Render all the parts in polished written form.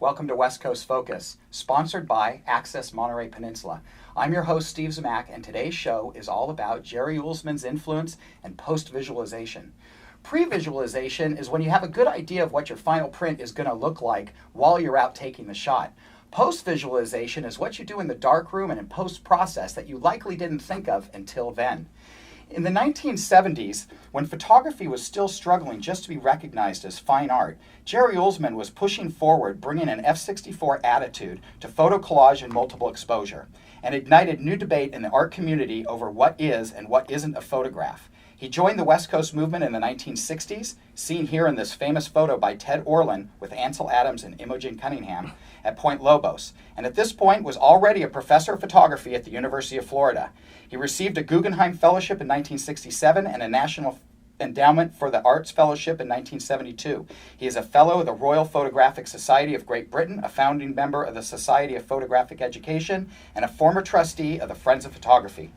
Welcome to West Coast Focus, sponsored by Access Monterey Peninsula. I'm your host, Steve Zmak, and today's show is all about Jerry Uelsmann's influence and post-visualization. Pre-visualization is when you have a good idea of what your final print is going to look like while you're out taking the shot. Post-visualization is what you do in the darkroom and in post-process that you likely didn't think of until then. In the 1970s, when photography was still struggling just to be recognized as fine art, Jerry Uelsmann was pushing forward, bringing an F-64 attitude to photo collage and multiple exposure, and ignited new debate in the art community over what is and what isn't a photograph. He joined the West Coast movement in the 1960s, seen here in this famous photo by Ted Orland with Ansel Adams and Imogen Cunningham at Point Lobos, and at this point was already a professor of photography at the University of Florida. He received a Guggenheim Fellowship in 1967 and a National Endowment for the Arts Fellowship in 1972. He is a Fellow of the Royal Photographic Society of Great Britain, a founding member of the Society of Photographic Education, and a former trustee of the Friends of Photography.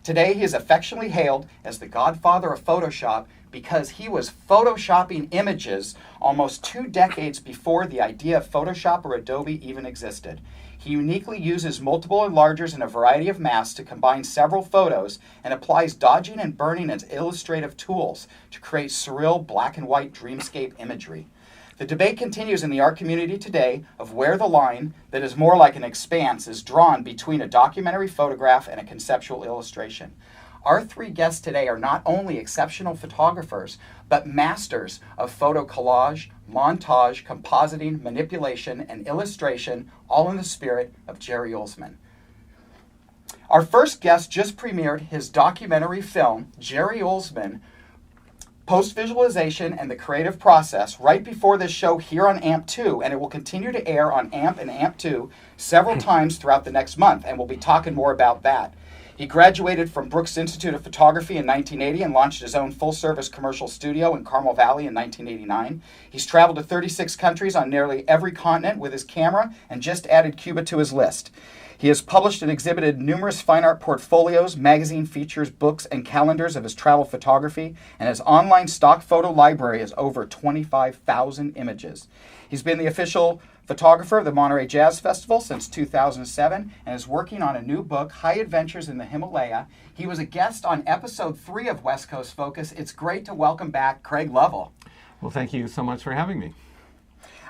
Today, he is affectionately hailed as the godfather of Photoshop because he was photoshopping images almost 2 decades before the idea of Photoshop or Adobe even existed. He uniquely uses multiple enlargers in a variety of masks to combine several photos and applies dodging and burning as illustrative tools to create surreal black and white dreamscape imagery. The debate continues in the art community today of where the line that is more like an expanse is drawn between a documentary photograph and a conceptual illustration. Our 3 guests today are not only exceptional photographers, but masters of photo collage, montage, compositing, manipulation, and illustration, all in the spirit of Jerry Uelsmann. Our first guest just premiered his documentary film, Jerry Uelsmann, Post-Visualization and the Creative Process, right before this show here on AMP2, and it will continue to air on AMP and AMP2 several times throughout the next month, and we'll be talking more about that. He graduated from Brooks Institute of Photography in 1980 and launched his own full-service commercial studio in Carmel Valley in 1989. He's traveled to 36 countries on nearly every continent with his camera and just added Cuba to his list. He has published and exhibited numerous fine art portfolios, magazine features, books, and calendars of his travel photography, and his online stock photo library is over 25,000 images. He's been the official photographer of the Monterey Jazz Festival since 2007 and is working on a new book, High Adventures in the Himalaya. He was a guest on episode 3 of West Coast Focus. It's great to welcome back Craig Lovell. Well, thank you so much for having me.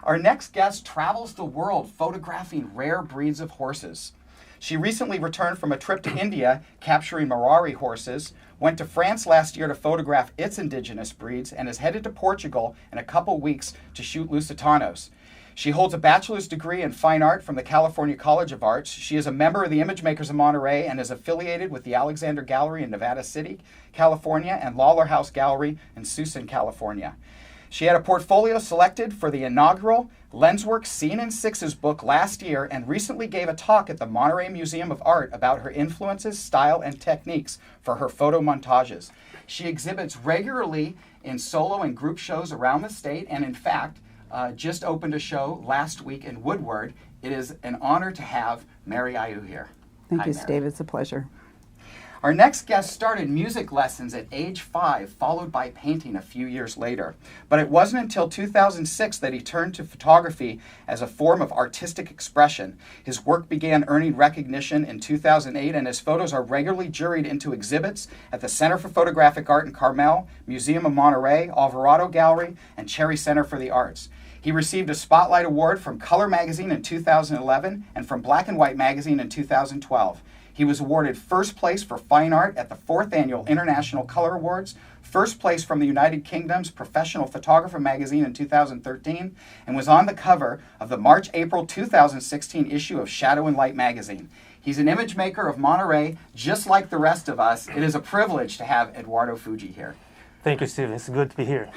Our next guest travels the world photographing rare breeds of horses. She recently returned from a trip to India capturing Marari horses, went to France last year to photograph its indigenous breeds, and is headed to Portugal in a couple weeks to shoot Lusitanos. She holds a bachelor's degree in fine art from the California College of Arts. She is a member of the Image Makers of Monterey and is affiliated with the Alexander Gallery in Nevada City, California, and Lawler House Gallery in Susan, California. She had a portfolio selected for the inaugural Lensworks Scene in Sixes book last year and recently gave a talk at the Monterey Museum of Art about her influences, style, and techniques for her photo montages. She exhibits regularly in solo and group shows around the state and, in fact, just opened a show last week in Woodward. It is an honor to have Mary Ayu here. Thank you, Mary. Steve. It's a pleasure. Our next guest started music lessons at age 5, followed by painting a few years later. But it wasn't until 2006 that he turned to photography as a form of artistic expression. His work began earning recognition in 2008, and his photos are regularly juried into exhibits at the Center for Photographic Art in Carmel, Museum of Monterey, Alvarado Gallery, and Cherry Center for the Arts. He received a Spotlight Award from Color Magazine in 2011 and from Black and White Magazine in 2012. He was awarded first place for fine art at the 4th Annual International Color Awards, first place from the United Kingdom's Professional Photographer magazine in 2013, and was on the cover of the March-April 2016 issue of Shadow and Light magazine. He's an image maker of Monterey, just like the rest of us. It is a privilege to have Eduardo Fuji here. Thank you, Steve. It's good to be here.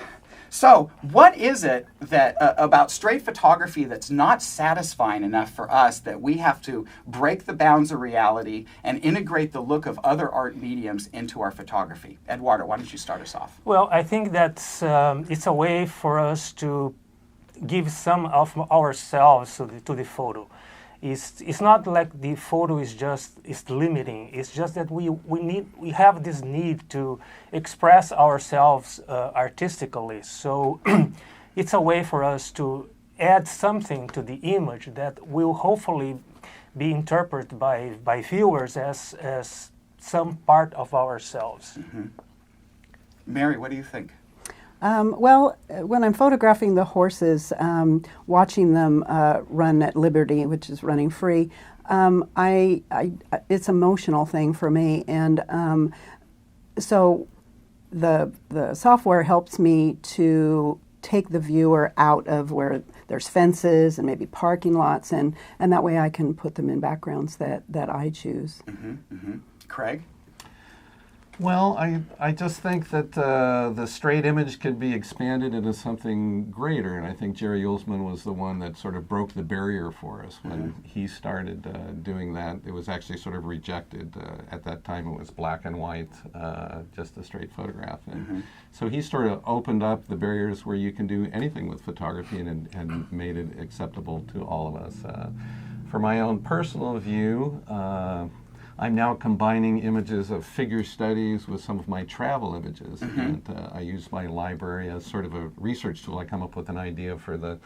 So, what is it that about straight photography that's not satisfying enough for us that we have to break the bounds of reality and integrate the look of other art mediums into our photography? Eduardo, why don't you start us off? Well, I think that it's a way for us to give some of ourselves to the photo. It's not like the photo is limiting. It's just that we have this need to express ourselves artistically. So it's a way for us to add something to the image that will hopefully be interpreted by viewers as some part of ourselves. Mm-hmm. Mary, what do you think? Well, when I'm photographing the horses, watching them run at liberty, which is running free, it's an emotional thing for me, and so the software helps me to take the viewer out of where there's fences and maybe parking lots, and that way I can put them in backgrounds that I choose. Mm-hmm. Mm-hmm. Craig? Well, I just think that the straight image could be expanded into something greater, and I think Jerry Uelsmann was the one that sort of broke the barrier for us when he started doing that. It was actually sort of rejected. At that time it was black and white, just a straight photograph. And so he sort of opened up the barriers where you can do anything with photography and made it acceptable to all of us. For my own personal view, I'm now combining images of figure studies with some of my travel images, and I use my library as sort of a research tool. I come up with an idea for the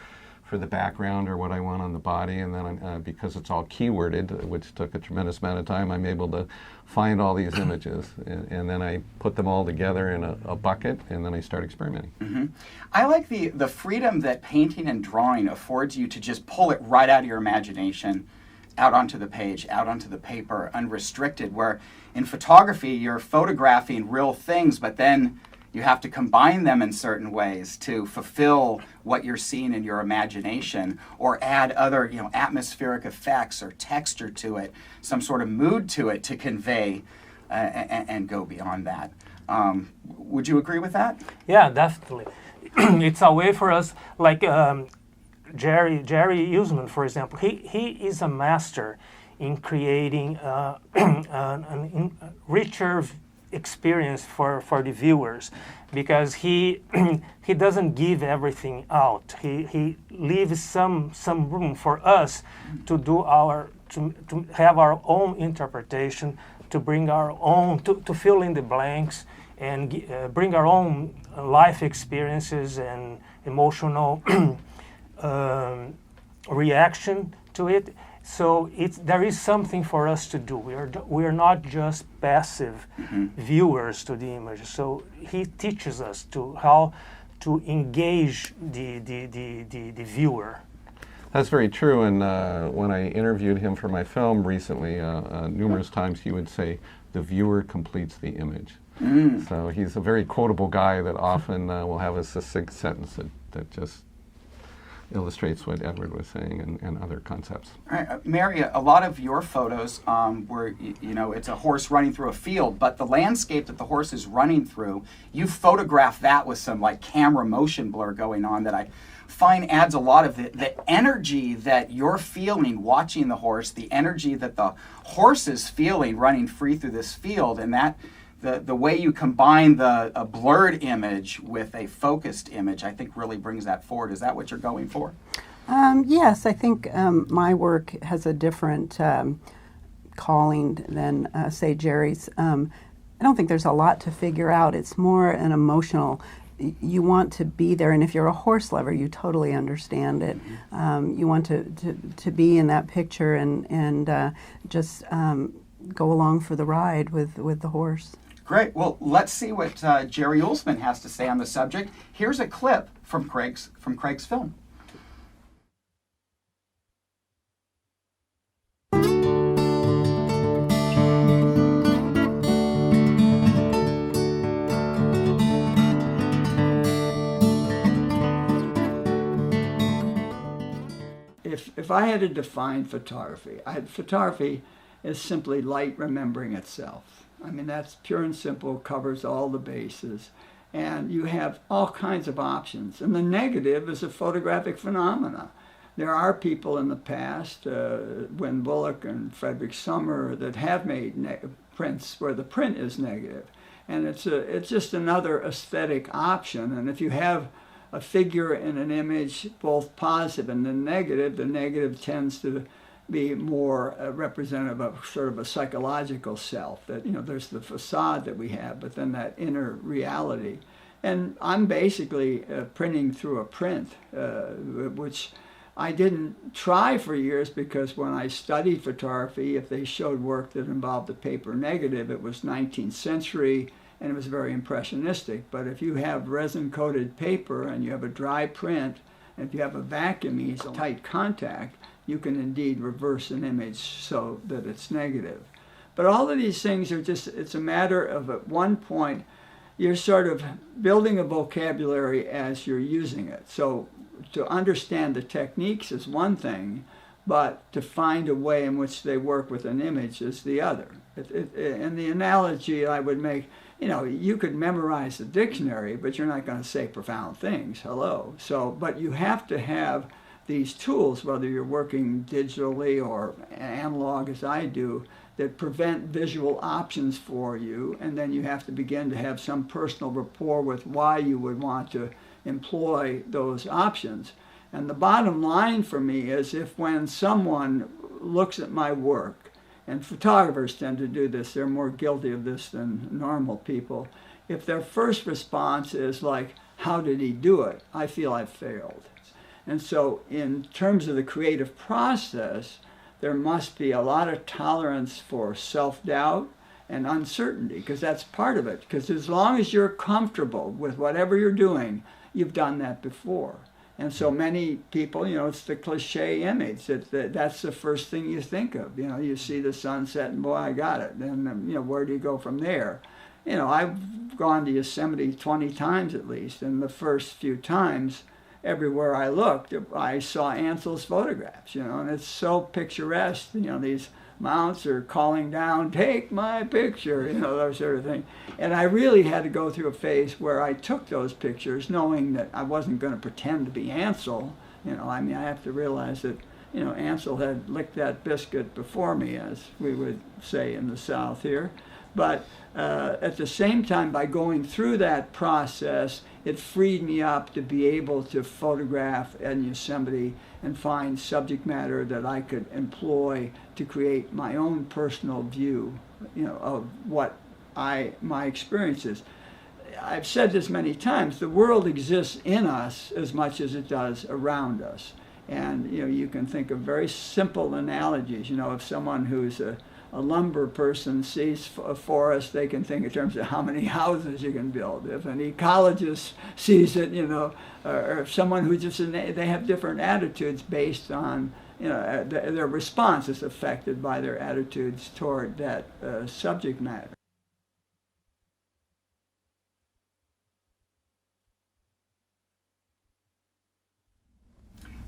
background or what I want on the body, and then because it's all keyworded, which took a tremendous amount of time, I'm able to find all these images, and then I put them all together in a bucket, and then I start experimenting. I like the freedom that painting and drawing affords you to just pull it right out of your imagination, out onto the page, out onto the paper, unrestricted, where in photography you're photographing real things, but then you have to combine them in certain ways to fulfill what you're seeing in your imagination, or add other, atmospheric effects or texture to it, some sort of mood to it to convey and go beyond that. Would you agree with that? Yeah, definitely. It's a way for us, like Jerry Uelsmann, for example, he is a master in creating a richer experience for the viewers, because he doesn't give everything out. He leaves some room for us to do to have our own interpretation, to bring our own, to fill in the blanks, and bring our own life experiences and emotional reaction to it. So there is something for us to do. We are not just passive viewers to the image. So he teaches us how to engage the viewer. That's very true, and when I interviewed him for my film recently, numerous times he would say, "The viewer completes the image." So he's a very quotable guy that often will have a succinct sentence that just illustrates what Edward was saying and other concepts. All right, Mary, a lot of your photos where it's a horse running through a field, but the landscape that the horse is running through, you photograph that with some like camera motion blur going on that I find adds a lot of the energy that you're feeling watching the horse, the energy that the horse is feeling running free through this field, and that the way you combine a blurred image with a focused image, I think really brings that forward. Is that what you're going for? Yes, I think my work has a different calling than, say, Jerry's. I don't think there's a lot to figure out. It's more an emotional, you want to be there, and if you're a horse lover, you totally understand it. You want to be in that picture and just go along for the ride with the horse. Great. Well, let's see what Jerry Uelsmann has to say on the subject. Here's a clip from Craig's film. If I had to define photography, photography is simply light remembering itself. I mean, that's pure and simple, covers all the bases, and you have all kinds of options. And the negative is a photographic phenomena. There are people in the past, Wynn Bullock and Frederick Sommer, that have made prints where the print is negative. And it's just another aesthetic option. And if you have a figure in an image, both positive and the negative tends to be more representative of sort of a psychological self, that there's the facade that we have, but then that inner reality. And I'm basically printing through a print, which I didn't try for years, because when I studied photography, if they showed work that involved a paper negative, it was 19th century and it was very impressionistic. But if you have resin-coated paper and you have a dry print, and if you have a vacuum easel, tight contact, you can indeed reverse an image so that it's negative. But all of these things are just, it's a matter of, at one point, you're sort of building a vocabulary as you're using it. So to understand the techniques is one thing, but to find a way in which they work with an image is the other. And the analogy I would make, you could memorize the dictionary, but you're not going to say profound things. Hello. So, but you have to have these tools, whether you're working digitally or analog as I do, that prevent visual options for you, and then you have to begin to have some personal rapport with why you would want to employ those options. And the bottom line for me is, if when someone looks at my work, and photographers tend to do this, they're more guilty of this than normal people, if their first response is like, how did he do it? I feel I've failed. And so in terms of the creative process, there must be a lot of tolerance for self-doubt and uncertainty, because that's part of it. Because as long as you're comfortable with whatever you're doing, you've done that before. And so many people, it's the cliche image that's the first thing you think of. You see the sunset and boy, I got it. And where do you go from there? I've gone to Yosemite 20 times at least, and the first few times, everywhere I looked, I saw Ansel's photographs, and it's so picturesque. These mounts are calling down, take my picture, that sort of thing. And I really had to go through a phase where I took those pictures knowing that I wasn't going to pretend to be Ansel. I have to realize that, Ansel had licked that biscuit before me, as we would say in the South here. But at the same time, by going through that process, it freed me up to be able to photograph in Yosemite and find subject matter that I could employ to create my own personal view, of what my experience is. I've said this many times, the world exists in us as much as it does around us. And you can think of very simple analogies. If someone who's a lumber person sees a forest, they can think in terms of how many houses you can build. If an ecologist sees it, or if someone who they have different attitudes based on, their response is affected by their attitudes toward that subject matter.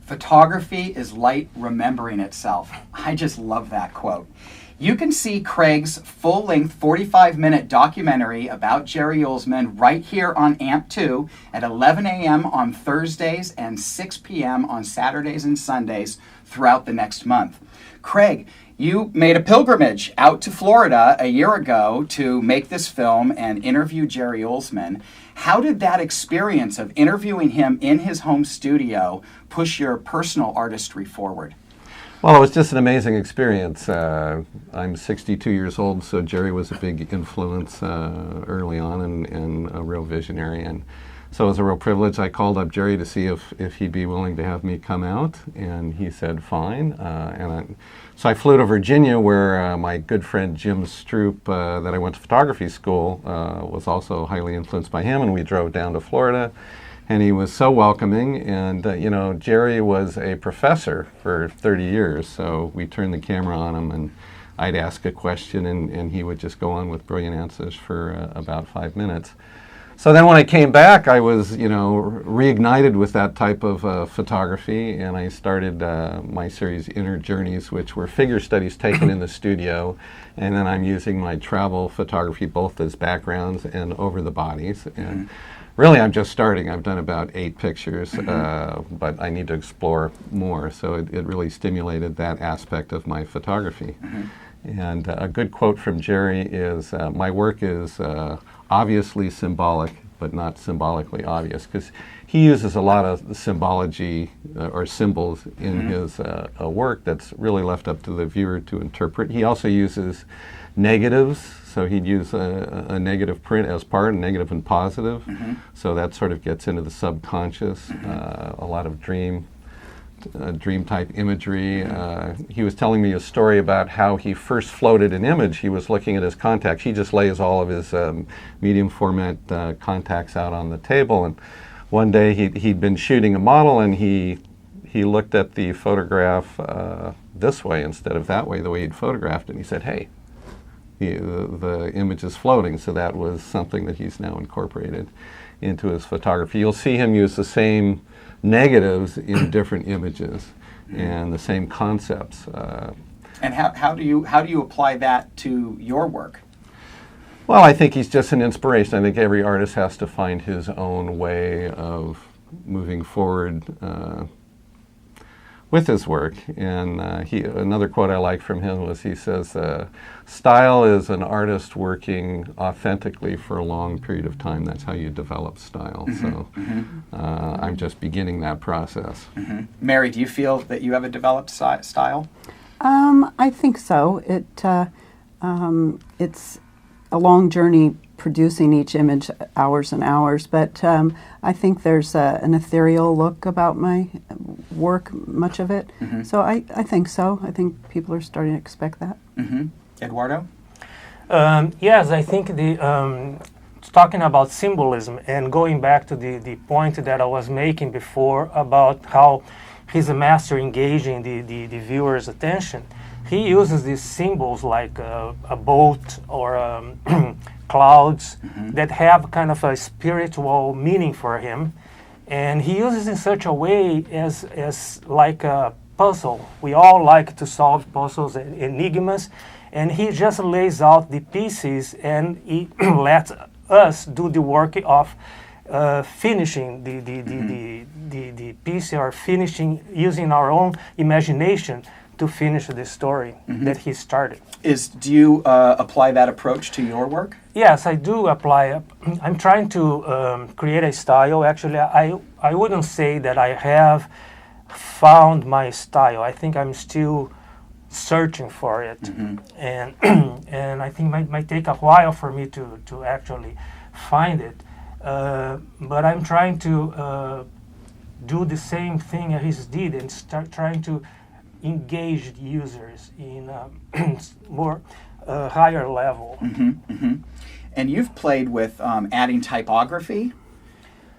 Photography is light remembering itself. I just love that quote. You can see Craig's full-length 45-minute documentary about Jerry Uelsmann right here on AMP2 at 11 a.m. on Thursdays and 6 p.m. on Saturdays and Sundays throughout the next month. Craig, you made a pilgrimage out to Florida a year ago to make this film and interview Jerry Uelsmann. How did that experience of interviewing him in his home studio push your personal artistry forward? Well, it was just an amazing experience. I'm 62 years old, so Jerry was a big influence early on and a real visionary. And so it was a real privilege. I called up Jerry to see if he'd be willing to have me come out, and he said fine. So I flew to Virginia, where my good friend Jim Stroop, that I went to photography school, was also highly influenced by him, and we drove down to Florida. And he was so welcoming, and Jerry was a professor for 30 years, so we turned the camera on him, and I'd ask a question, and he would just go on with brilliant answers for about 5 minutes. So then when I came back, I was, reignited with that type of photography, and I started my series Inner Journeys, which were figure studies taken in the studio, and then I'm using my travel photography both as backgrounds and over the bodies. And really, I'm just starting. I've done about 8 pictures, but I need to explore more. So it really stimulated that aspect of my photography. And a good quote from Jerry is, my work is obviously symbolic, but not symbolically obvious, because he uses a lot of the symbology or symbols in his work that's really left up to the viewer to interpret. He also uses negatives, so he'd use a negative print as part, negative and positive, so that sort of gets into the subconscious, a lot of dream type imagery. He was telling me a story about how he first floated an image. He was looking at his contacts. He just lays all of his medium format contacts out on the table, and one day he'd been shooting a model, and he looked at the photograph this way instead of that way, the way he'd photographed it, and he said, hey, the image is floating. So that was something that he's now incorporated into his photography. You'll see him use the same negatives in different images and the same concepts. And how do you apply that to your work? Well, I think he's just an inspiration. I think every artist has to find his own way of moving forward with his work. And another quote I like from him was, he says, style is an artist working authentically for a long period of time. That's how you develop style. So I'm just beginning that process. Mary, do you feel that you have a developed style? I think so. It's a long journey producing each image, hours and hours, but I think there's an ethereal look about my work, much of it. So I think so. I think people are starting to expect that. Eduardo? Yes, I think talking about symbolism and going back to the point that I was making before about how he's a master engaging the viewer's attention. He uses these symbols like a boat or clouds that have kind of a spiritual meaning for him, and he uses in such a way as like a puzzle. We all like to solve puzzles and enigmas, and he just lays out the pieces and he lets us do the work of finishing the piece, or finishing using our own imagination to finish the story that he started. Do you apply that approach to your work? Yes, I do apply. I'm trying to create a style. Actually, I wouldn't say that I have found my style. I think I'm still searching for it, and and I think might take a while for me to actually find it. But I'm trying to do the same thing as he did and start trying to engage users in a more higher level. And you've played with adding typography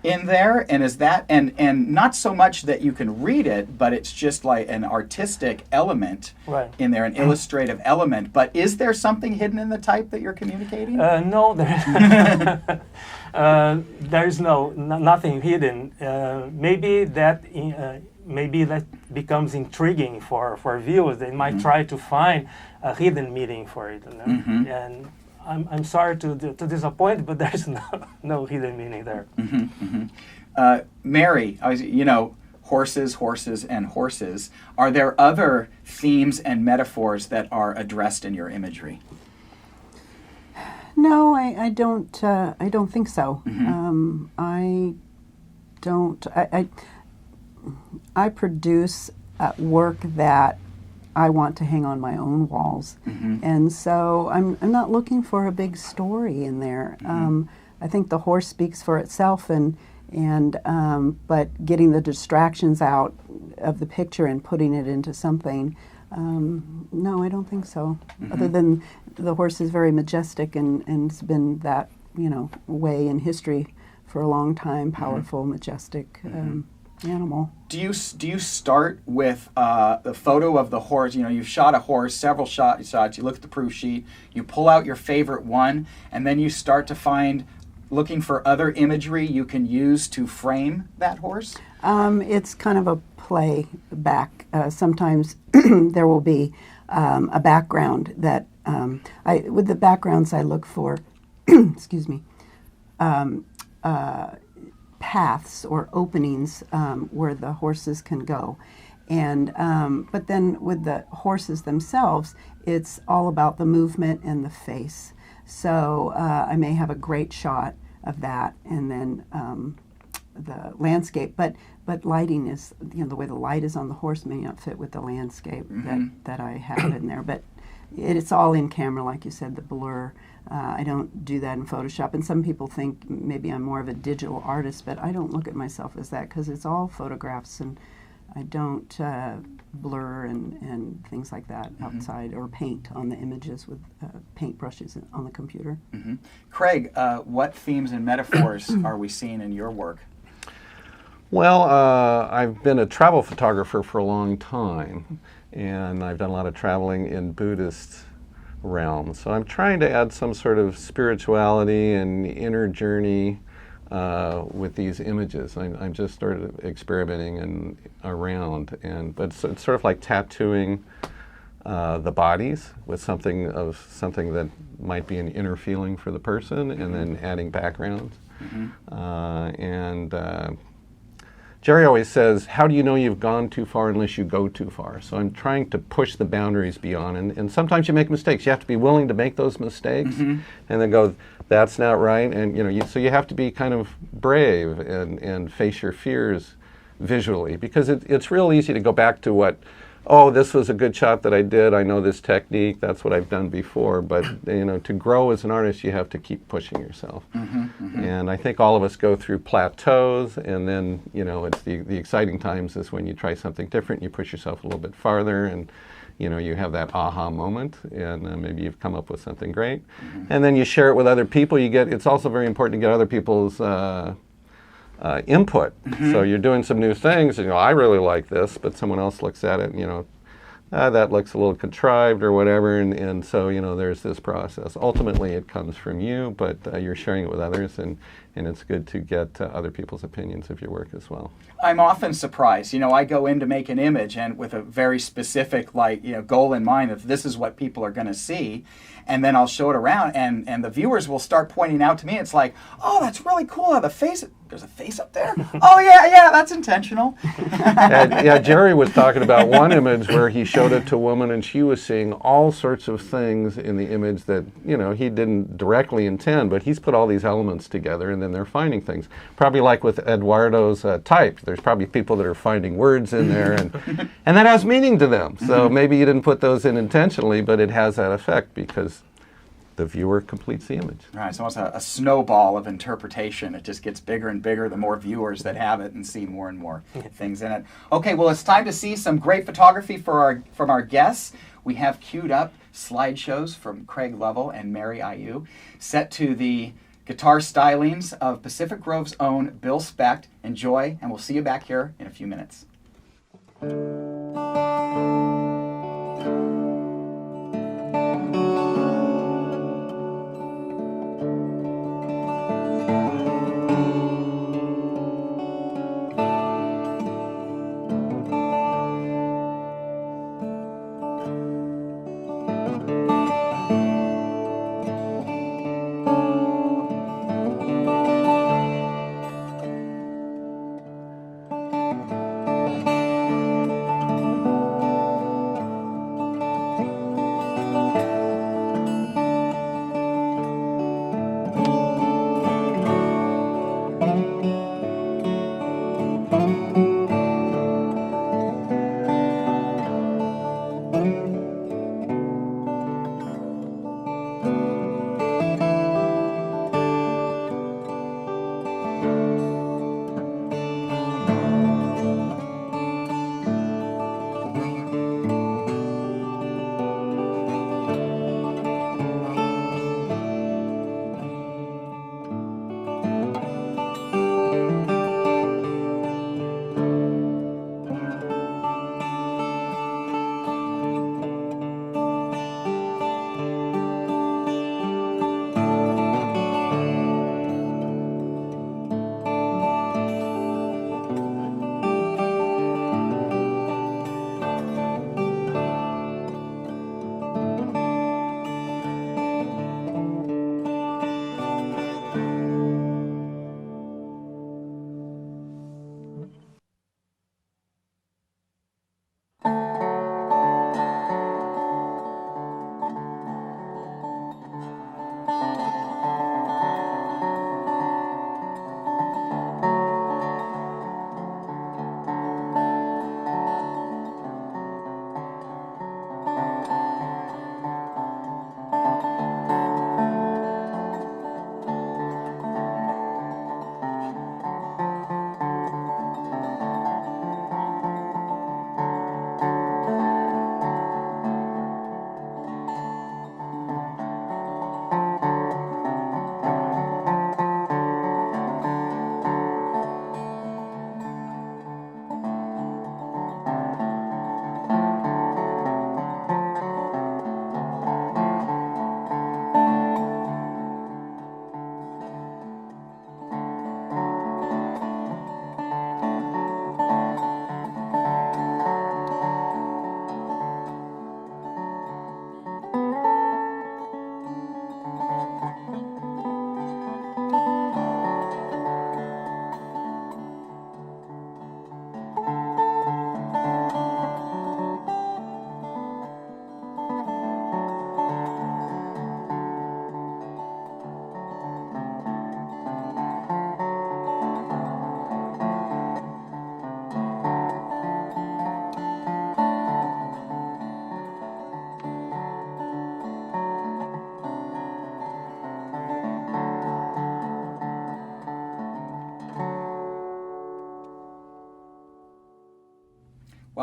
in there, and is that and not so much that you can read it, but it's just like an artistic element in there, an illustrative element. But is there something hidden in the type that you're communicating? No, there's nothing hidden. Maybe that becomes intriguing for viewers. They might try to find a hidden meaning for it, and I'm sorry to disappoint, but there's no hidden meaning there. Mary, horses, and horses. Are there other themes and metaphors that are addressed in your imagery? No, I don't. I don't think so. I don't. I produce work that I want to hang on my own walls, and so I'm not looking for a big story in there. I think the horse speaks for itself, but getting the distractions out of the picture and putting it into something. No, I don't think so. Other than the horse is very majestic and has been that way in history for a long time. Powerful, majestic. Animal. Do you start with the photo of the horse? You've shot a horse, several shots. You look at the proof sheet. You pull out your favorite one, and then you start to looking for other imagery you can use to frame that horse. It's kind of a play back. Sometimes there will be a background that with the backgrounds I look for. excuse me. Paths or openings where the horses can go, and but then with the horses themselves, it's all about the movement and the face. So I may have a great shot of that, and then the landscape. But lighting is, the way the light is on the horse may not fit with the landscape that I have in there. But it's all in camera, like you said, the blur. I don't do that in Photoshop. And some people think maybe I'm more of a digital artist, but I don't look at myself as that because it's all photographs, and I don't blur and things like that outside, or paint on the images with paint brushes on the computer. Craig, what themes and metaphors are we seeing in your work? Well, I've been a travel photographer for a long time, and I've done a lot of traveling in Buddhist realms. So I'm trying to add some sort of spirituality and inner journey with these images. I'm just started experimenting and around, but it's sort of like tattooing the bodies with something that might be an inner feeling for the person, and then adding backgrounds. Jerry always says, how do you know you've gone too far unless you go too far? So I'm trying to push the boundaries beyond. And sometimes you make mistakes. You have to be willing to make those mistakes and then go, that's not right. And so you have to be kind of brave and face your fears visually, because it's real easy to go back to this was a good shot that I did. I know this technique. That's what I've done before. But to grow as an artist, you have to keep pushing yourself. And I think all of us go through plateaus, and then it's the exciting times is when you try something different. You push yourself a little bit farther, and you have that aha moment, and maybe you've come up with something great. And then you share it with other people. It's also very important to get other people's input. So you're doing some new things, and I really like this, but someone else looks at it and that looks a little contrived or whatever, and so there's this process. Ultimately it comes from you, but you're sharing it with others, and it's good to get other people's opinions of your work as well. I'm often surprised. I go in to make an image and with a very specific goal in mind of this is what people are going to see, and then I'll show it around, and the viewers will start pointing out to me. It's like, oh, that's really cool how the face. There's a face up there. Oh yeah, that's intentional. Yeah, Jerry was talking about one image where he showed it to a woman, and she was seeing all sorts of things in the image that he didn't directly intend, but he's put all these elements together, and then they're finding things. Probably like with Eduardo's type, there's probably people that are finding words in there, and that has meaning to them. So maybe you didn't put those in intentionally, but it has that effect because the viewer completes the image. Right, it's almost a snowball of interpretation. It just gets bigger and bigger the more viewers that have it and see more and more things in it. Okay, well, it's time to see some great photography from our guests. We have queued up slideshows from Craig Lovell and Mary Ayu, set to the guitar stylings of Pacific Grove's own Bill Specht. Enjoy, and we'll see you back here in a few minutes.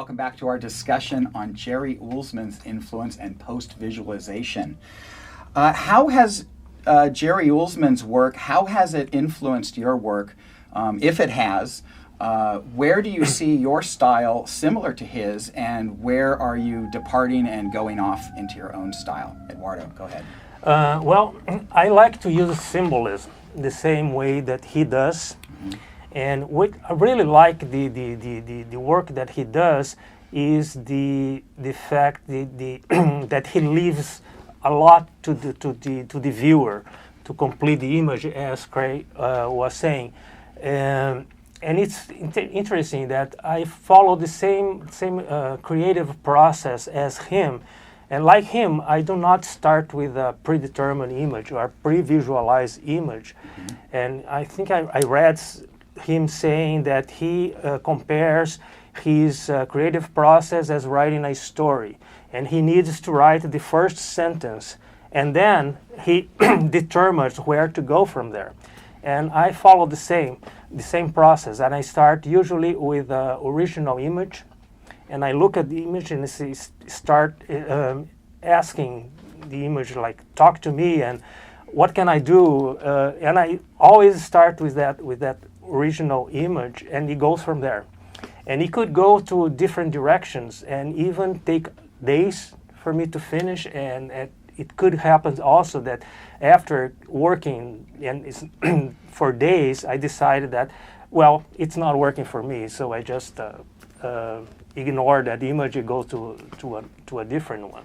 Welcome back to our discussion on Jerry Uelsmann's influence and post-visualization. How has Jerry Uelsmann's work, how has it influenced your work, if it has? Where do you see your style similar to his, and where are you departing and going off into your own style? Eduardo, go ahead. Well, I like to use symbolism the same way that he does. And what I really like the work that he does is the fact that he leaves a lot to the viewer to complete the image, as Craig was saying. And it's interesting that I follow the same creative process as him. And like him, I do not start with a predetermined image or a pre-visualized image. And I think I read him saying that he compares his creative process as writing a story. And he needs to write the first sentence, and then he determines where to go from there. And I follow the same process. And I start usually with the original image, and I look at the image and start asking the image, like, talk to me, and what can I do? And I always start with that original image, and it goes from there. And it could go to different directions and even take days for me to finish, and it could happen also that after working and for days, I decided that, well, it's not working for me, so I just ignore that image and go to a different one.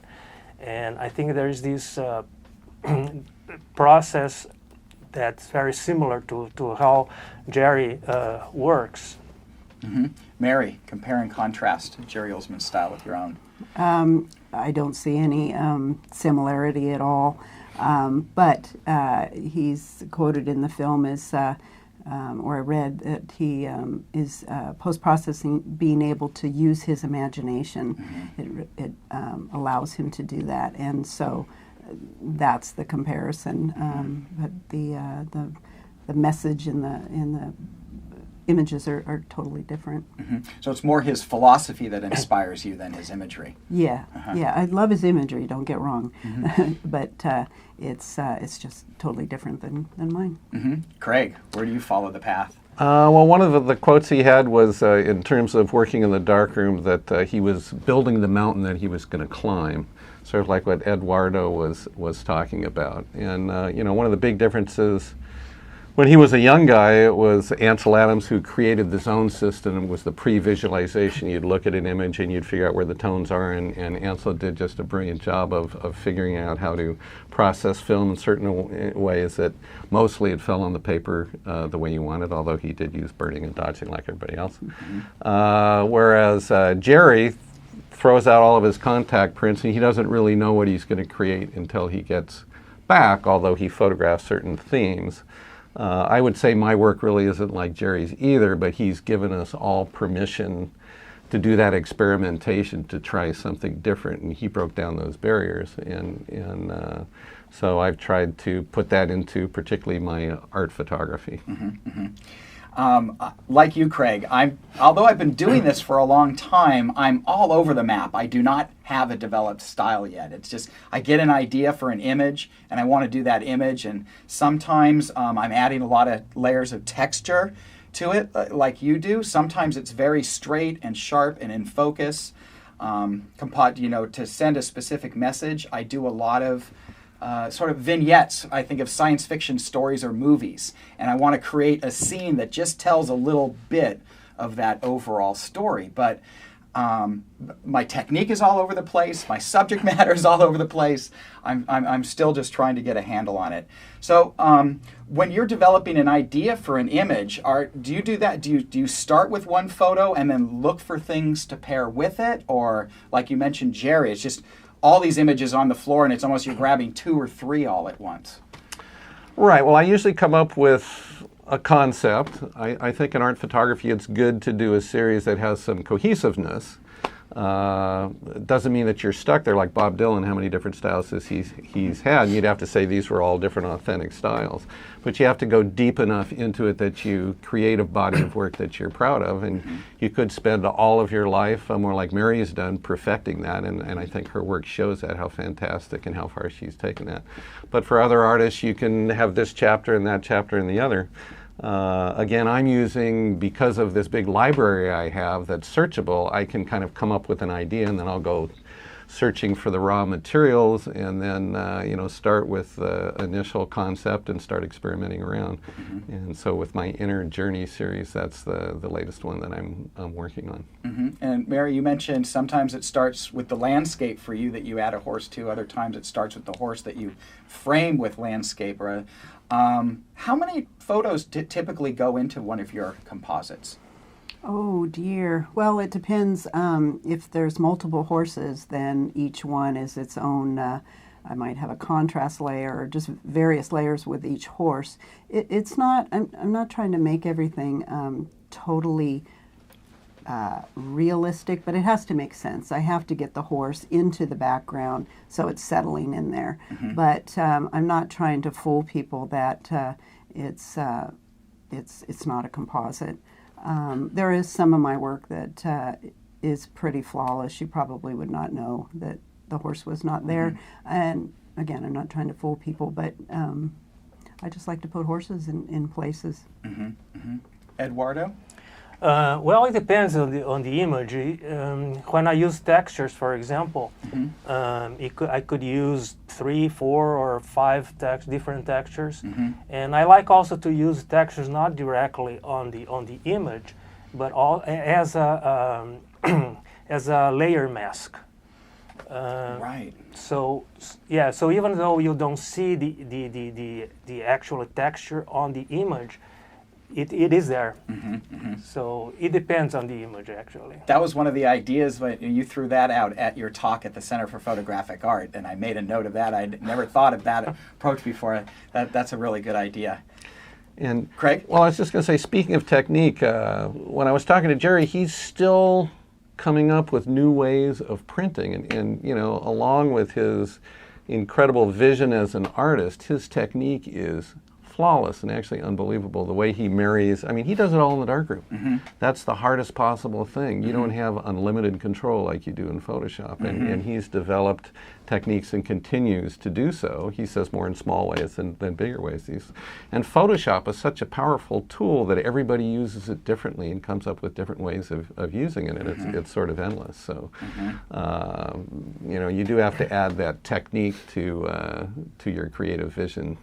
And I think there is this process that's very similar to how Jerry works. Mary, compare and contrast Jerry Uelsmann's style with your own. I don't see any similarity at all, but he's quoted in the film as, or I read that he is post-processing, being able to use his imagination. It allows him to do that, and so that's the comparison. But the message in the images are totally different. So it's more his philosophy that inspires you than his imagery. Yeah, yeah. I love his imagery. Don't get wrong, but it's just totally different than mine. Craig, where do you follow the path? Well, one of the quotes he had was in terms of working in the darkroom that he was building the mountain that he was going to climb, sort of like what Eduardo was talking about. And one of the big differences when he was a young guy, it was Ansel Adams who created the zone system. It was the pre-visualization. You'd look at an image and you'd figure out where the tones are, and Ansel did just a brilliant job of figuring out how to process film in certain ways that mostly it fell on the paper the way you wanted, although he did use burning and dodging like everybody else. Whereas Jerry throws out all of his contact prints, and he doesn't really know what he's going to create until he gets back, although he photographs certain themes. I would say my work really isn't like Jerry's either, but he's given us all permission to do that experimentation, to try something different, and he broke down those barriers. And so I've tried to put that into particularly my art photography. Like you, Craig, although I've been doing this for a long time, I'm all over the map. I do not have a developed style yet. It's just I get an idea for an image and I want to do that image, and sometimes I'm adding a lot of layers of texture to it like you do. Sometimes it's very straight and sharp and in focus. To send a specific message, I do a lot of sort of vignettes, I think, of science fiction stories or movies, and I want to create a scene that just tells a little bit of that overall story. But my technique is all over the place, my subject matter is all over the place. I'm still just trying to get a handle on it. So when you're developing an idea for an image, do you do that? Do you start with one photo and then look for things to pair with it? Or like you mentioned, Jerry, it's just all these images on the floor, and it's almost you're grabbing 2 or 3 all at once. Right. Well, I usually come up with a concept. I think in art photography it's good to do a series that has some cohesiveness. doesn't mean that you're stuck there like Bob Dylan, how many different styles he's had. And you'd have to say these were all different authentic styles. But you have to go deep enough into it that you create a body of work that you're proud of. And you could spend all of your life, more like Mary has done, perfecting that. And I think her work shows that, how fantastic and how far she's taken that. But for other artists, you can have this chapter and that chapter and the other. Again, I'm using, because of this big library I have that's searchable, I can kind of come up with an idea and then I'll go searching for the raw materials and then start with the initial concept and start experimenting around. And so with my Inner Journey series, that's the latest one that I'm working on. And Mary, you mentioned sometimes it starts with the landscape for you that you add a horse to, other times it starts with the horse that you frame with landscape. How many photos typically go into one of your composites? Oh dear. Well, it depends. If there's multiple horses, then each one is its own. I might have a contrast layer or just various layers with each horse. It's not. I'm not trying to make everything totally realistic, but it has to make sense. I have to get the horse into the background so it's settling in there. But I'm not trying to fool people that it's not a composite. There is some of my work that is pretty flawless. You probably would not know that the horse was not there. And again, I'm not trying to fool people, but I just like to put horses in places. Eduardo? Well, it depends on the image. When I use textures, for example, I could use 3, 4, or 5 different textures, and I like also to use textures not directly on the image, but as a as a layer mask. Right. So yeah. So even though you don't see the actual texture on the image, it is there. So it depends on the image, actually. That was one of the ideas when you threw that out at your talk at the Center for Photographic Art, and I made a note of that. I'd never thought of that approach before. That's a really good idea. And Craig? Well, I was just going to say, speaking of technique, when I was talking to Jerry, he's still coming up with new ways of printing, and along with his incredible vision as an artist, his technique is flawless and actually unbelievable. The way he marries, he does it all in the darkroom. That's the hardest possible thing. You don't have unlimited control like you do in Photoshop, and he's developed techniques and continues to do so. He says more in small ways than bigger ways. And Photoshop is such a powerful tool that everybody uses it differently and comes up with different ways of using it, and it's sort of endless. So, you do have to add that technique to your creative vision,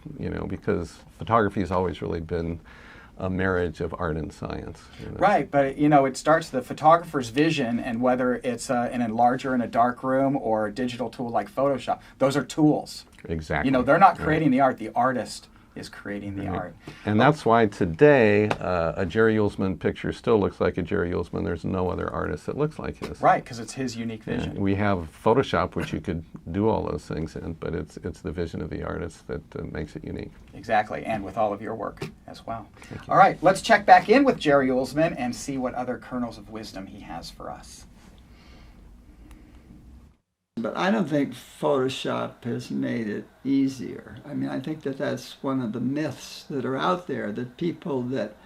because photography has always really been a marriage of art and science. Right, but it starts the photographer's vision, and whether it's an enlarger in a dark room or a digital tool like Photoshop, those are tools. Exactly. They're not creating the art, the artist is creating the art. And that's why today a Jerry Uelsmann picture still looks like a Jerry Uelsmann. There's no other artist that looks like his. Right, because it's his unique vision. Yeah, we have Photoshop, which you could do all those things in, but it's the vision of the artist that makes it unique. Exactly, and with all of your work as well. All right, let's check back in with Jerry Uelsmann and see what other kernels of wisdom he has for us. But I don't think Photoshop has made it easier. I think that's one of the myths that are out there, that people that,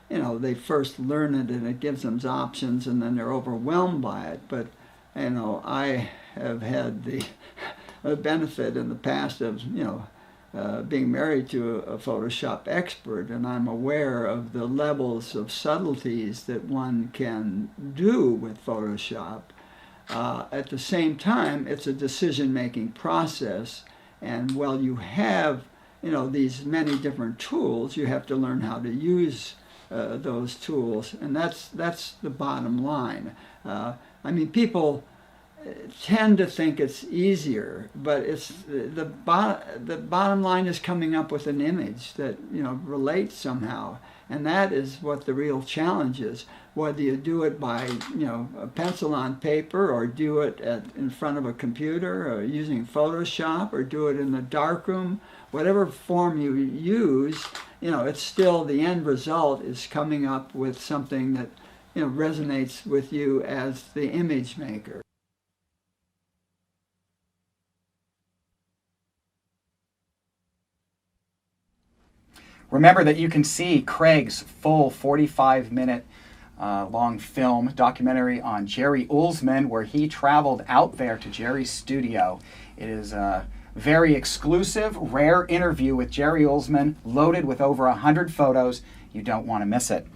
they first learn it and it gives them options and then they're overwhelmed by it. But, I have had the benefit in the past of, being married to a Photoshop expert, and I'm aware of the levels of subtleties that one can do with Photoshop. At the same time, it's a decision-making process, and while you have, these many different tools, you have to learn how to use those tools, and that's the bottom line. People tend to think it's easier, but it's the bottom line is coming up with an image that relates somehow, and that is what the real challenge is. Whether you do it by a pencil on paper, or do it in front of a computer, or using Photoshop, or do it in the darkroom, whatever form you use, it's still the end result is coming up with something that resonates with you as the image maker. Remember that you can see Craig's full 45-minute long film documentary on Jerry Uelsmann, where he traveled out there to Jerry's studio. It is a very exclusive, rare interview with Jerry Uelsmann, loaded with over 100 photos. You don't want to miss it.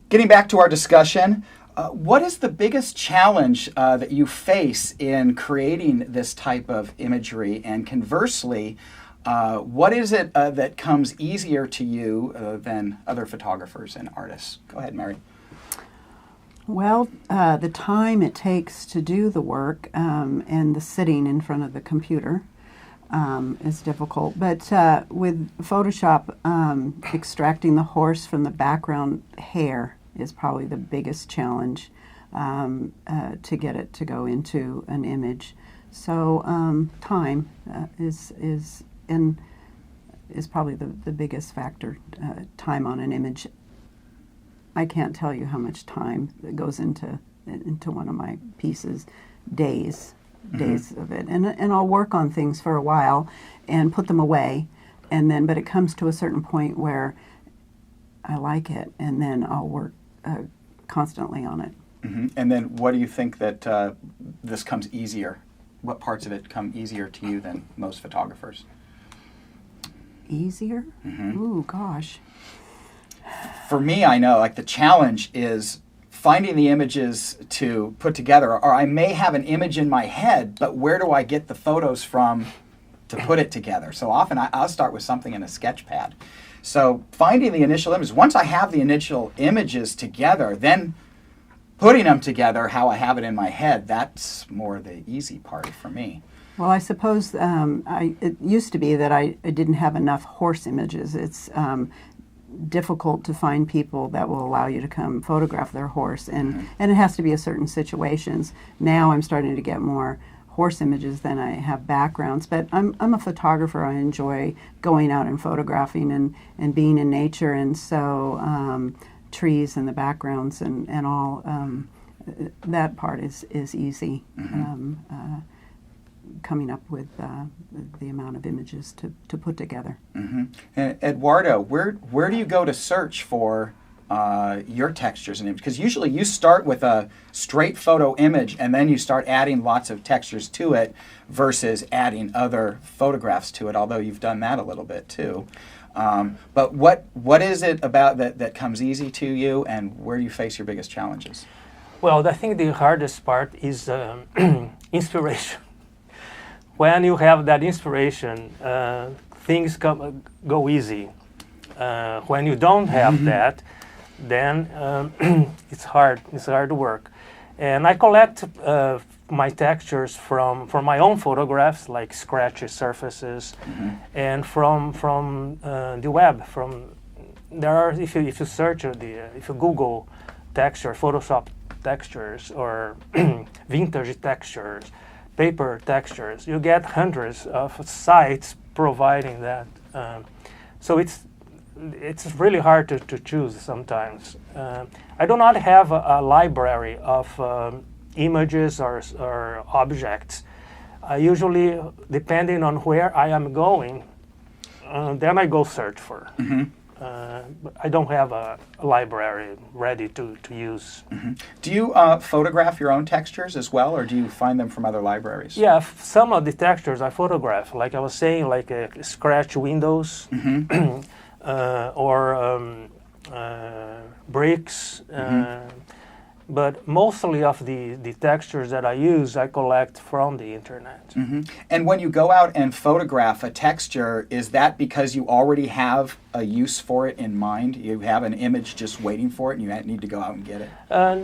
Getting back to our discussion, what is the biggest challenge that you face in creating this type of imagery? And conversely, what is it that comes easier to you than other photographers and artists? Go ahead, Mary. Well, the time it takes to do the work and the sitting in front of the computer is difficult. But with Photoshop, extracting the horse from the background hair is probably the biggest challenge to get it to go into an image. So time is probably the biggest factor. Time on an image. I can't tell you how much time that goes into one of my pieces. Days of it, and I'll work on things for a while and put them away, but it comes to a certain point where I like it, and then I'll work constantly on it. Mm-hmm. And then what do you think that this comes easier? What parts of it come easier to you than most photographers? Easier? Mm-hmm. Ooh, gosh. For me, I know, like, the challenge is finding the images to put together, or I may have an image in my head, but where do I get the photos from to put it together? So often I'll start with something in a sketch pad. So finding the initial images, once I have the initial images together, then putting them together how I have it in my head, that's more the easy part for me. Well, I suppose it used to be that I didn't have enough horse images. It's difficult to find people that will allow you to come photograph their horse, and it has to be a certain situations. Now I'm starting to get more horse images than I have backgrounds, but I'm a photographer. I enjoy going out and photographing and being in nature, and so trees and the backgrounds and all, that part is easy. Coming up with the amount of images to put together. Mm-hmm. And Eduardo, where do you go to search for your textures and images? Because usually you start with a straight photo image and then you start adding lots of textures to it versus adding other photographs to it, although you've done that a little bit too. But what is it about that comes easy to you, and where do you face your biggest challenges? Well, I think the hardest part is inspiration. When you have that inspiration, things go easy. When you don't have that, then it's hard. It's hard work. And I collect my textures from my own photographs, like scratchy surfaces, and from the web. There are, if you search if you Google texture, Photoshop textures, or vintage textures, paper textures, you get hundreds of sites providing that. So it's really hard to choose sometimes. I do not have a library of images or objects. I usually, depending on where I am going, then I go search for. But I don't have a library ready to use. Do you photograph your own textures as well, or do you find them from other libraries? Yeah, some of the textures I photograph, like I was saying, like scratch windows or bricks. But mostly of the textures that I use, I collect from the internet. And when you go out and photograph a texture, is that because you already have a use for it in mind? You have an image just waiting for it and you need to go out and get it?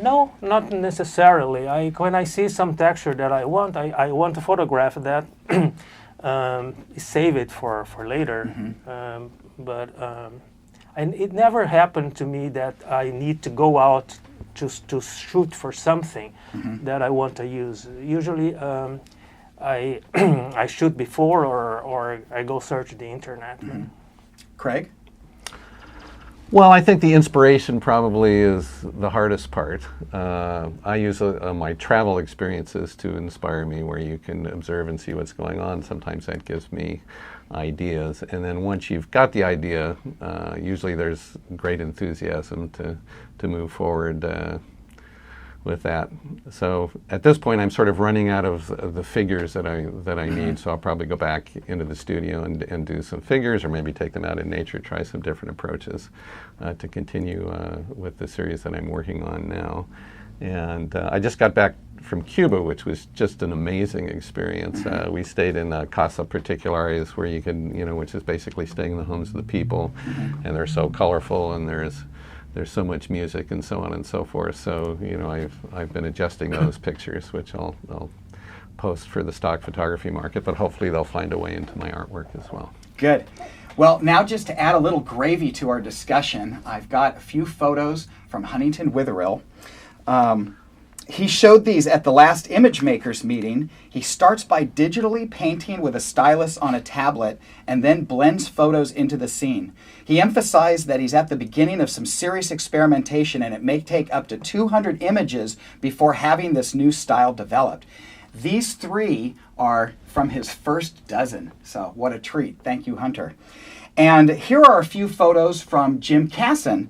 No, not necessarily. When I see some texture that I want to photograph that, save it for later. And it never happened to me that I need to go out to shoot for something that I want to use. Usually I I shoot before or I go search the internet. Craig? Well, I think the inspiration probably is the hardest part. I use my travel experiences to inspire me, where you can observe and see what's going on. Sometimes that gives me ideas. And then once you've got the idea, usually there's great enthusiasm to move forward with that. So at this point, I'm sort of running out of the figures that I need. So I'll probably go back into the studio and do some figures, or maybe take them out in nature, try some different approaches to continue with the series that I'm working on now. And I just got back from Cuba, which was just an amazing experience. We stayed in Casa Particulares, where you can, which is basically staying in the homes of the people, and they're so colorful, and there's so much music and so on and so forth. So, I've been adjusting those pictures, which I'll post for the stock photography market, but hopefully they'll find a way into my artwork as well. Good. Well, now just to add a little gravy to our discussion, I've got a few photos from Huntington Witherill. He showed these at the last Image Makers meeting. He starts by digitally painting with a stylus on a tablet and then blends photos into the scene. He emphasized that he's at the beginning of some serious experimentation, and it may take up to 200 images before having this new style developed. These 3 are from his first dozen, so what a treat. Thank you, Hunter. And here are a few photos from Jim Casson,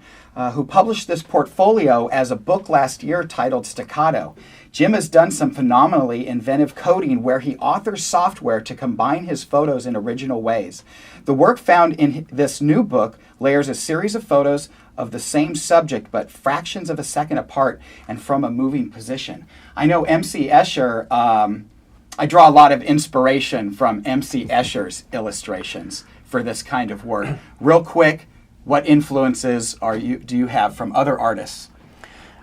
who published this portfolio as a book last year titled Staccato. Jim has done some phenomenally inventive coding where he authors software to combine his photos in original ways. The work found in this new book layers a series of photos of the same subject but fractions of a second apart and from a moving position. I know MC Escher, I draw a lot of inspiration from MC Escher's illustrations for this kind of work. Real quick, what influences do you have from other artists?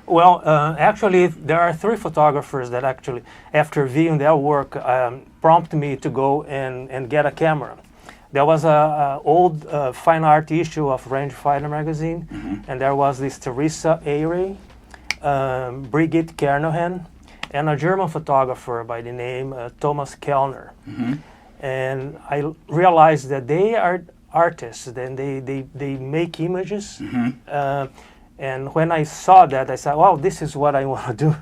Well, actually, there are 3 photographers that actually, after viewing their work, prompted me to go and get a camera. There was an old fine art issue of Rangefinder magazine, and there was this Teresa Eyre, Brigitte Kernohan, and a German photographer by the name Thomas Kellner. And I realized that they are artists, then they make images. And when I saw that, I said, wow, this is what I want to do.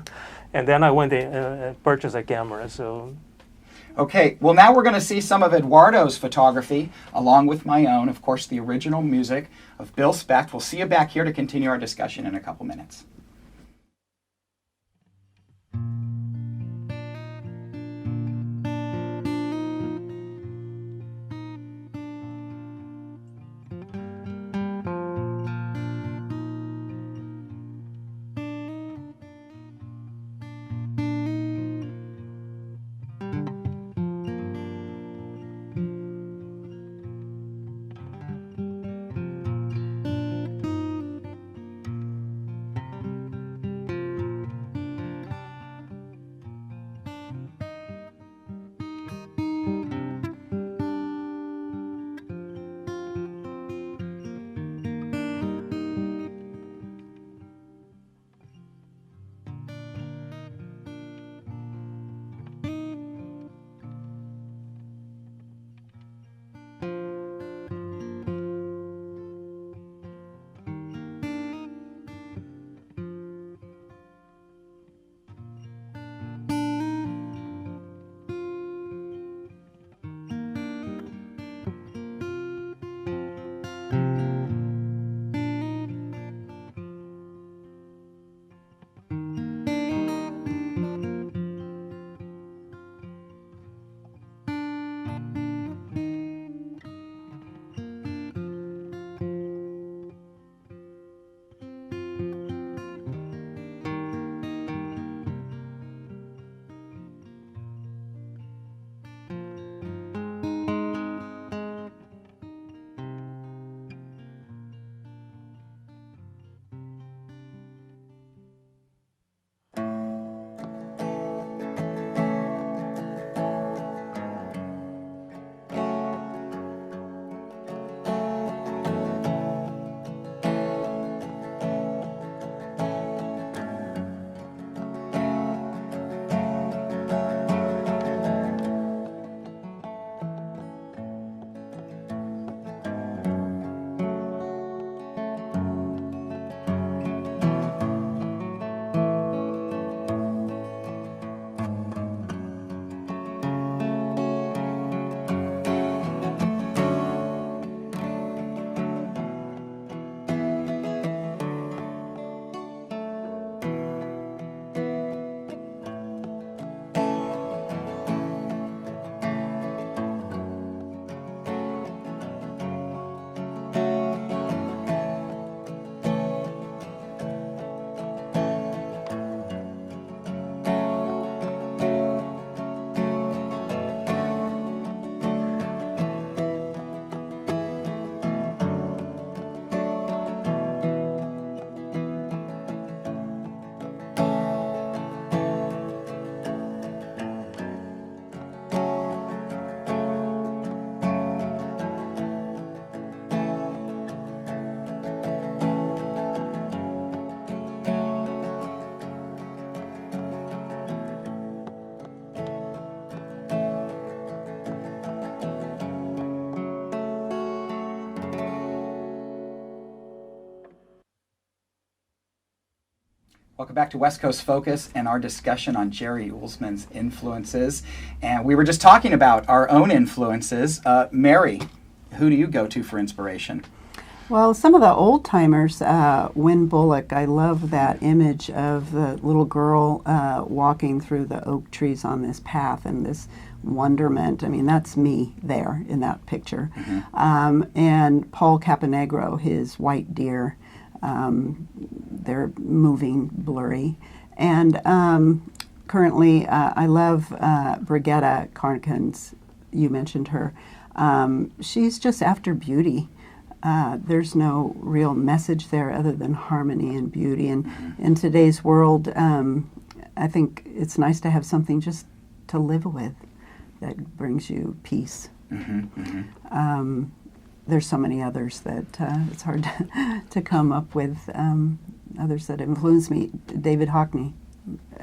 And then I went and purchased a camera. So, okay, well now we're going to see some of Eduardo's photography, along with my own, of course, the original music of Bill Specht. We'll see you back here to continue our discussion in a couple minutes. Welcome back to West Coast Focus and our discussion on Jerry Uelsmann's influences. And we were just talking about our own influences. Mary, who do you go to for inspiration? Well, some of the old timers, Win Bullock, I love that image of the little girl walking through the oak trees on this path and this wonderment. I mean, that's me there in that picture. And Paul Caponegro, his white deer. They're moving, blurry. And currently, I love Brigitta Karnkens. You mentioned her. She's just after beauty. There's no real message there other than harmony and beauty. And in today's world, I think it's nice to have something just to live with that brings you peace. There's so many others that it's hard to come up with others that influence me. David Hockney.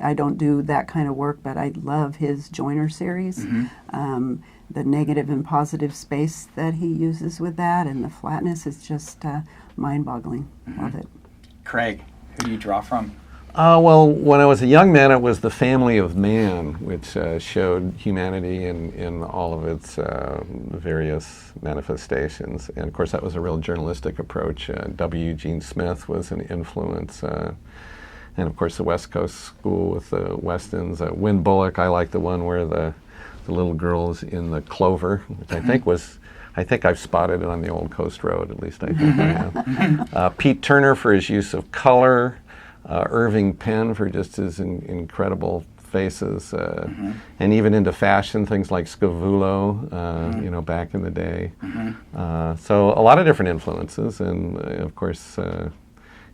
I don't do that kind of work, but I love his Joiner series. The negative and positive space that he uses with that, and the flatness is just mind-boggling. Love it. Craig, who do you draw from? Well, when I was a young man, it was The Family of Man, which showed humanity in all of its various manifestations. And of course, that was a real journalistic approach. W. Eugene Smith was an influence. And of course, the West Coast School with the Westons. Win Bullock, I like the one where the little girl's in the clover, which I think I've spotted it on the Old Coast Road, at least I think I have. Pete Turner for his use of color. Irving Penn for just his incredible faces, and even into fashion, things like Scavullo, back in the day. So a lot of different influences, and of course,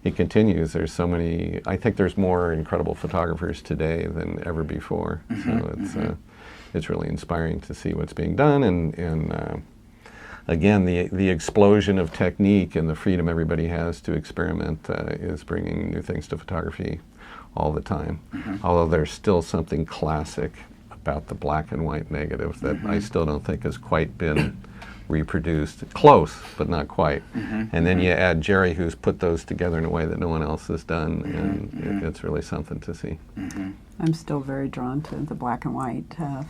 it continues. There's so many. I think there's more incredible photographers today than ever before. So it's really inspiring to see what's being done, and again, the explosion of technique and the freedom everybody has to experiment is bringing new things to photography all the time. Although there's still something classic about the black and white negative that I still don't think has quite been reproduced. Close, but not quite. And then you add Jerry, who's put those together in a way that no one else has done, and it's really something to see. I'm still very drawn to the black and white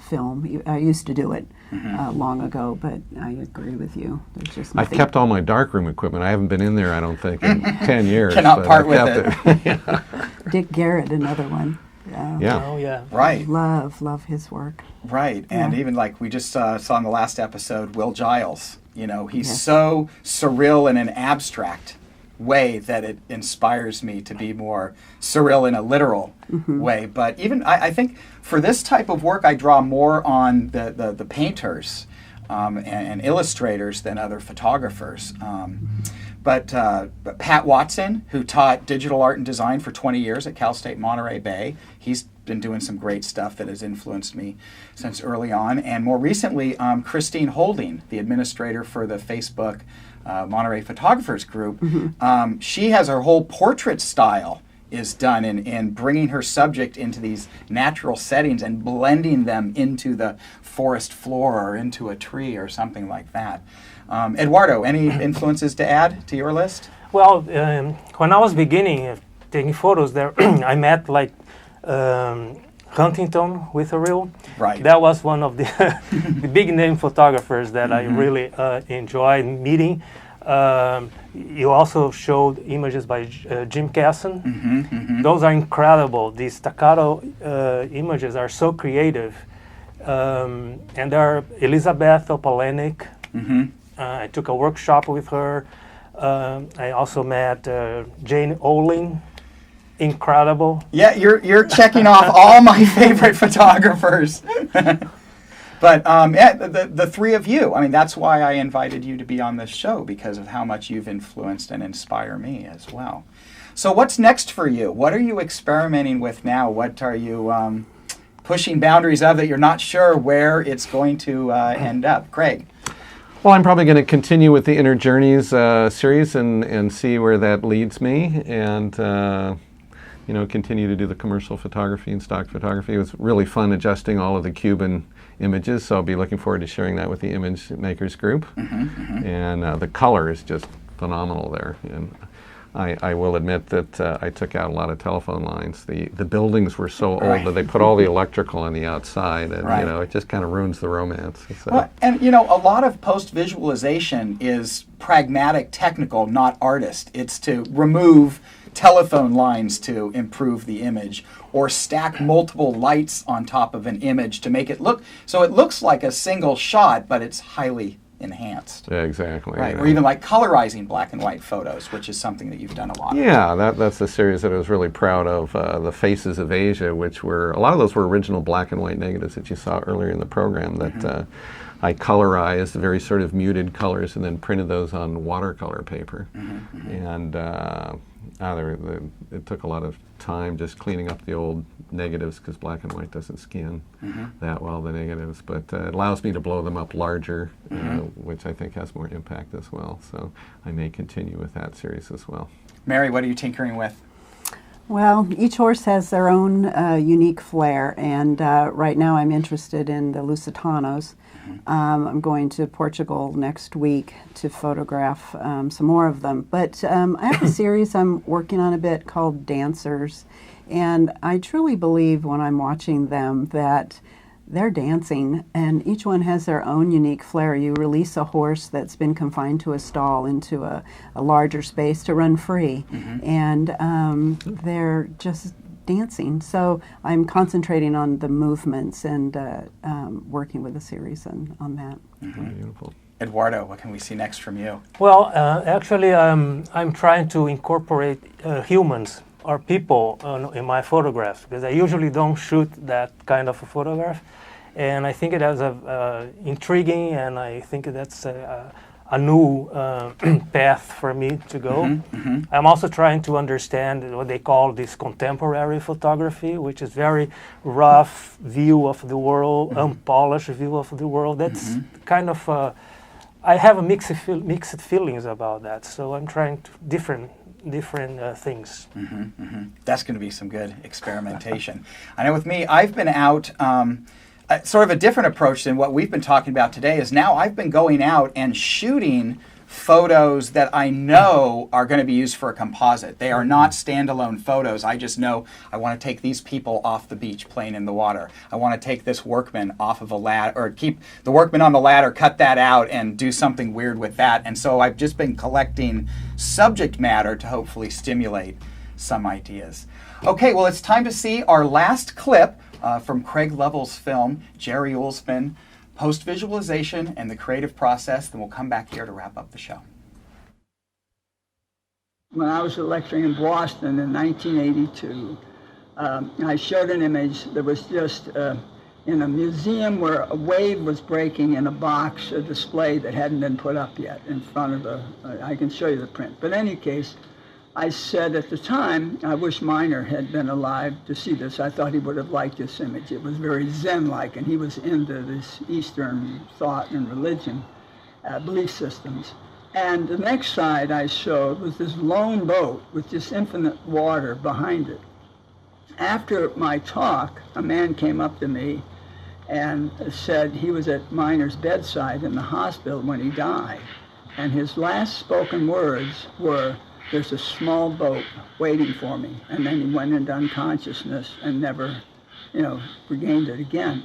film. I used to do it long ago, but I agree with you. There's just I've nothing. kept all my darkroom equipment. I haven't been in there, I don't think, in 10 years. Cannot part with it. Dick Garrett, another one. Yeah. Oh yeah. Right. Love his work. Right, and even like we just saw in the last episode, Will Giles. He's so surreal in an abstract way that it inspires me to be more surreal in a literal way. But even I think for this type of work, I draw more on the painters and illustrators than other photographers. But Pat Watson, who taught digital art and design for 20 years at Cal State Monterey Bay, he's been doing some great stuff that has influenced me since early on. And more recently, Christine Holding, the administrator for the Facebook Monterey Photographers Group, she has her whole portrait style is done in bringing her subject into these natural settings and blending them into the forest floor or into a tree or something like that. Eduardo, any influences to add to your list? Well, when I was beginning taking photos there, I met like Huntington with a reel. Right. That was one of the, the big name photographers that I really enjoyed meeting. You also showed images by Jim Casson. Those are incredible. These staccato images are so creative. And there are Elizabeth Opalenik. I took a workshop with her. I also met Jane Oling. Incredible. Yeah, you're checking off all my favorite photographers. But the three of you, I mean, that's why I invited you to be on this show, because of how much you've influenced and inspire me as well. So what's next for you? What are you experimenting with now? What are you pushing boundaries of that you're not sure where it's going to end up? Craig? Well, I'm probably going to continue with the Inner Journeys series and see where that leads me, and continue to do the commercial photography and stock photography. It was really fun adjusting all of the Cuban images, so I'll be looking forward to sharing that with the Image Makers group. And the color is just phenomenal there. And I will admit that I took out a lot of telephone lines. The buildings were so old Right. that they put all the electrical on the outside, and Right. you know, it just kind of ruins the romance. So. Well, and you know, a lot of post-visualization is pragmatic, technical, not artist. It's to remove telephone lines to improve the image, or stack multiple lights on top of an image to make it look so it looks like a single shot, but it's highly enhanced. Yeah, exactly. Right, yeah. or even like colorizing black and white photos, which is something that you've done a lot. Yeah, that's the series that I was really proud of, The Faces of Asia, which were, a lot of those were original black and white negatives that you saw earlier in the program that I colorized, very sort of muted colors, and then printed those on watercolor paper. And it took a lot of time just cleaning up the old negatives because black and white doesn't scan that well, the negatives, but it allows me to blow them up larger, which I think has more impact as well. So I may continue with that series as well. Mary, what are you tinkering with? Well, each horse has their own unique flair, and right now I'm interested in the Lusitanos. I'm going to Portugal next week to photograph some more of them. But I have a series I'm working on a bit called Dancers, and I truly believe when I'm watching them that they're dancing, and each one has their own unique flair. You release a horse that's been confined to a stall into a larger space to run free, and they're just dancing. So I'm concentrating on the movements and working with the series on that. Beautiful. Eduardo, what can we see next from you? Well, actually, I'm trying to incorporate humans or people in my photographs, because I usually don't shoot that kind of a photograph, and I think it has a intriguing, and I think that's a new path for me to go. I'm also trying to understand what they call this contemporary photography, which is very rough view of the world, unpolished view of the world. That's kind of I have a mixed feelings about that. So I'm trying to different things. That's going to be some good experimentation. I know with me, I've been out, sort of a different approach than what we've been talking about today is now I've been going out and shooting photos that I know are going to be used for a composite. They are not standalone photos. I just know I want to take these people off the beach playing in the water. I want to take this workman off of a ladder, or keep the workman on the ladder, cut that out and do something weird with that. And so I've just been collecting subject matter to hopefully stimulate some ideas. Okay, well, it's time to see our last clip from Craig Lovell's film, Jerry Uelsmann, Post-Visualization and the Creative Process. Then we'll come back here to wrap up the show. When I was lecturing in Boston in 1982, I showed an image that was just in a museum where a wave was breaking in a box, a display that hadn't been put up yet in front of the, I can show you the print. But in any case, I said at the time, I wish Miner had been alive to see this. I thought he would have liked this image. It was very Zen-like, and he was into this Eastern thought and religion, belief systems. And the next side I showed was this lone boat with just infinite water behind it. After my talk, a man came up to me and said he was at Miner's bedside in the hospital when he died. And his last spoken words were, "There's a small boat waiting for me." And then he went into unconsciousness and never, regained it again.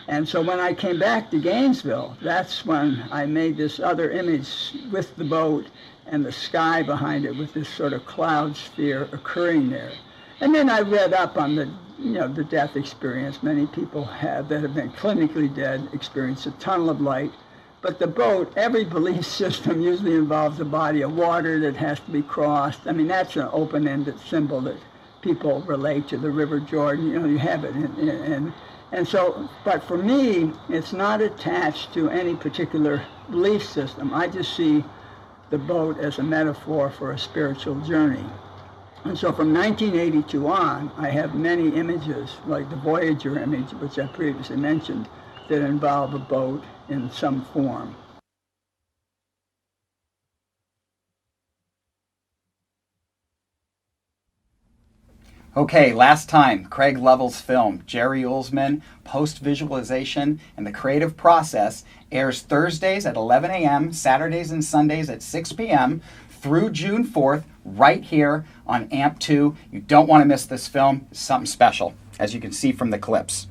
And so when I came back to Gainesville, that's when I made this other image with the boat and the sky behind it with this sort of cloud sphere occurring there. And then I read up on the death experience many people have that have been clinically dead, experience a tunnel of light. But the boat, every belief system usually involves a body of water that has to be crossed. I mean, that's an open-ended symbol that people relate to the River Jordan. You have it. And so, but for me, it's not attached to any particular belief system. I just see the boat as a metaphor for a spiritual journey. And so from 1982 on, I have many images, like the Voyager image, which I previously mentioned, that involve a boat in some form. Okay, last time, Craig Lovell's film, Jerry Uelsmann, Post-Visualization and the Creative Process, airs Thursdays at 11 a.m., Saturdays and Sundays at 6 p.m., through June 4th, right here on AMP2. You don't want to miss this film. It's something special, as you can see from the clips.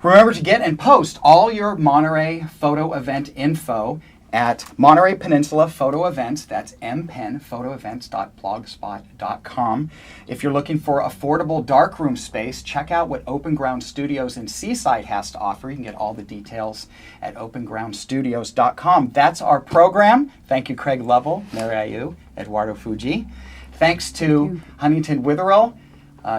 Remember to get and post all your Monterey photo event info at Monterey Peninsula Photo Events. That's mpenphotoevents.blogspot.com. If you're looking for affordable darkroom space, check out what Open Ground Studios in Seaside has to offer. You can get all the details at opengroundstudios.com. That's our program. Thank you, Craig Lovell, Mary Ayu, Eduardo Fuji. Thanks to Huntington Witherell,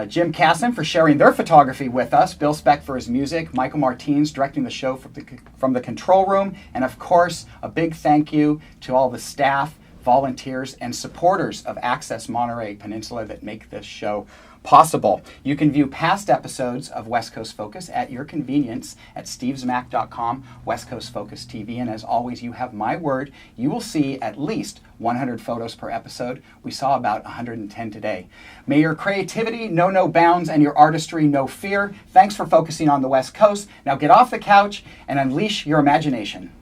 Jim Casson for sharing their photography with us, Bill Speck for his music, Michael Martins directing the show from the control room, and of course, a big thank you to all the staff, volunteers, and supporters of Access Monterey Peninsula that make this show possible. You can view past episodes of West Coast Focus at your convenience at stevesmack.com, West Coast Focus TV, and as always, you have my word, you will see at least 100 photos per episode. We saw about 110 today. May your creativity know no bounds and your artistry no fear. Thanks for focusing on the West Coast. Now get off the couch and unleash your imagination.